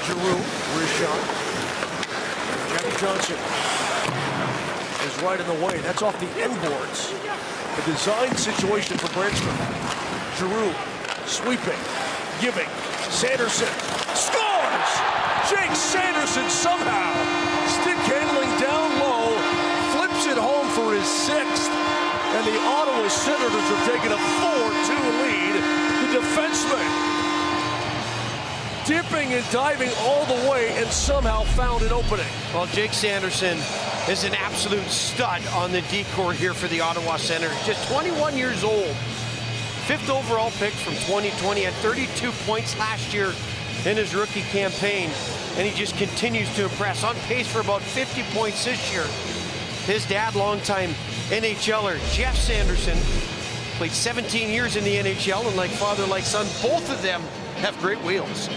Giroux, wrist shot. Jack Johnson is right in the way. That's off the end boards. A design situation for Bridgman. Giroux sweeping, giving. Sanderson scores! Jake Sanderson somehow stick handling down low, flips it home for his 6th, and the Ottawa Senators are taking a 4-2 lead. The defenseman dipping and diving all the way and somehow found an opening. Well, Jake Sanderson is an absolute stud on the D-corps here for the Ottawa Senators. Just 21 years old. 5th overall pick from 2020, had 32 points last year in his rookie campaign, and he just continues to impress. On pace for about 50 points this year. His dad, longtime NHLer Jeff Sanderson, played 17 years in the NHL, and like father, like son, both of them have great wheels.